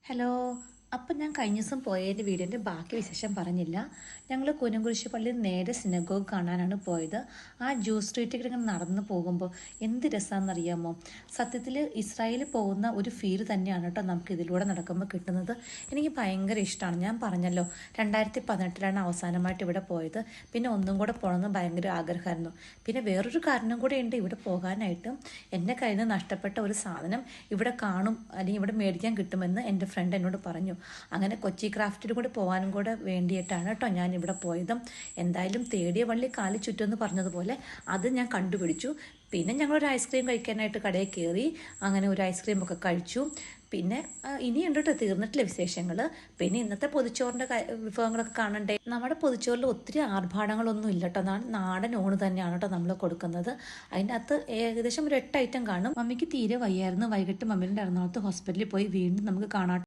Hello. അപ്പം ഞാൻ കഴിഞ്ഞ ദിവസം പോയതിൻ്റെ വീടിൻ്റെ ബാക്കി വിശേഷം പറഞ്ഞില്ല. ഞങ്ങൾ കുനംകുരിശ് പള്ളിയിൽ നേരെ സിനഗോഗ് കാണാനാണ് പോയത്. ആ ജൂസ് സ്ട്രീറ്റിൽ ഇങ്ങനെ നടന്നു പോകുമ്പോൾ എന്ത് രസമാണെന്നറിയാമോ? സത്യത്തിൽ ഇസ്രായേലിൽ പോകുന്ന ഒരു ഫീൽ തന്നെയാണ് കേട്ടോ നമുക്ക് ഇതിലൂടെ നടക്കുമ്പോൾ കിട്ടുന്നത്. എനിക്ക് ഭയങ്കര ഇഷ്ടമാണ്. ഞാൻ പറഞ്ഞല്ലോ 2018 അവസാനമായിട്ട് ഇവിടെ പോയത്. പിന്നെ ഒന്നും കൂടെ പോകണമെന്ന് ഭയങ്കര ആഗ്രഹമായിരുന്നു. പിന്നെ വേറൊരു കാരണം കൂടെ ഉണ്ട് ഇവിടെ പോകാനായിട്ട്. എൻ്റെ കയ്യിൽ നിന്ന് നഷ്ടപ്പെട്ട ഒരു സാധനം ഇവിടെ കാണും അല്ലെങ്കിൽ ഇവിടെ മേടിക്കാൻ കിട്ടുമെന്ന് എൻ്റെ ഫ്രണ്ട് എന്നോട് പറഞ്ഞു. അങ്ങനെ കൊച്ചി ക്രാഫ്റ്റിൽ കൂടെ പോകാനും കൂടെ വേണ്ടിയിട്ടാണ് കേട്ടോ ഞാൻ ഇവിടെ പോയതും. എന്തായാലും തേടിയ വള്ളി കാലി ചുറ്റുമെന്ന് പറഞ്ഞതുപോലെ അത് ഞാൻ കണ്ടുപിടിച്ചു. പിന്നെ ഞങ്ങളൊരു ഐസ്ക്രീം കഴിക്കാനായിട്ട് കടയിൽ കയറി. അങ്ങനെ ഒരു ഐസ്ക്രീമൊക്കെ കഴിച്ചു. പിന്നെ ഇനിയുണ്ട് കേട്ടോ, തീർന്നിട്ടില്ല വിശേഷങ്ങൾ. പിന്നെ ഇന്നത്തെ പൊതിച്ചോറിൻ്റെ വിഭവങ്ങളൊക്കെ കാണണ്ടേ. നമ്മുടെ പൊതിച്ചോറിൽ ഒത്തിരി ആർഭാടങ്ങളൊന്നും ഇല്ല കേട്ടോ. നാടൻ ഊണ് തന്നെയാണ് കേട്ടോ നമ്മൾ കൊടുക്കുന്നത്. അതിൻ്റെ അകത്ത് ഏകദേശം ഒരു 8 ഐറ്റം കാണും. മമ്മിക്ക് തീരെ വയ്യായിരുന്നു. വൈകിട്ട് മമ്മീൻ്റെ എറണാകുളത്ത് ഹോസ്പിറ്റലിൽ പോയി. വീണ്ടും നമുക്ക് കാണാം.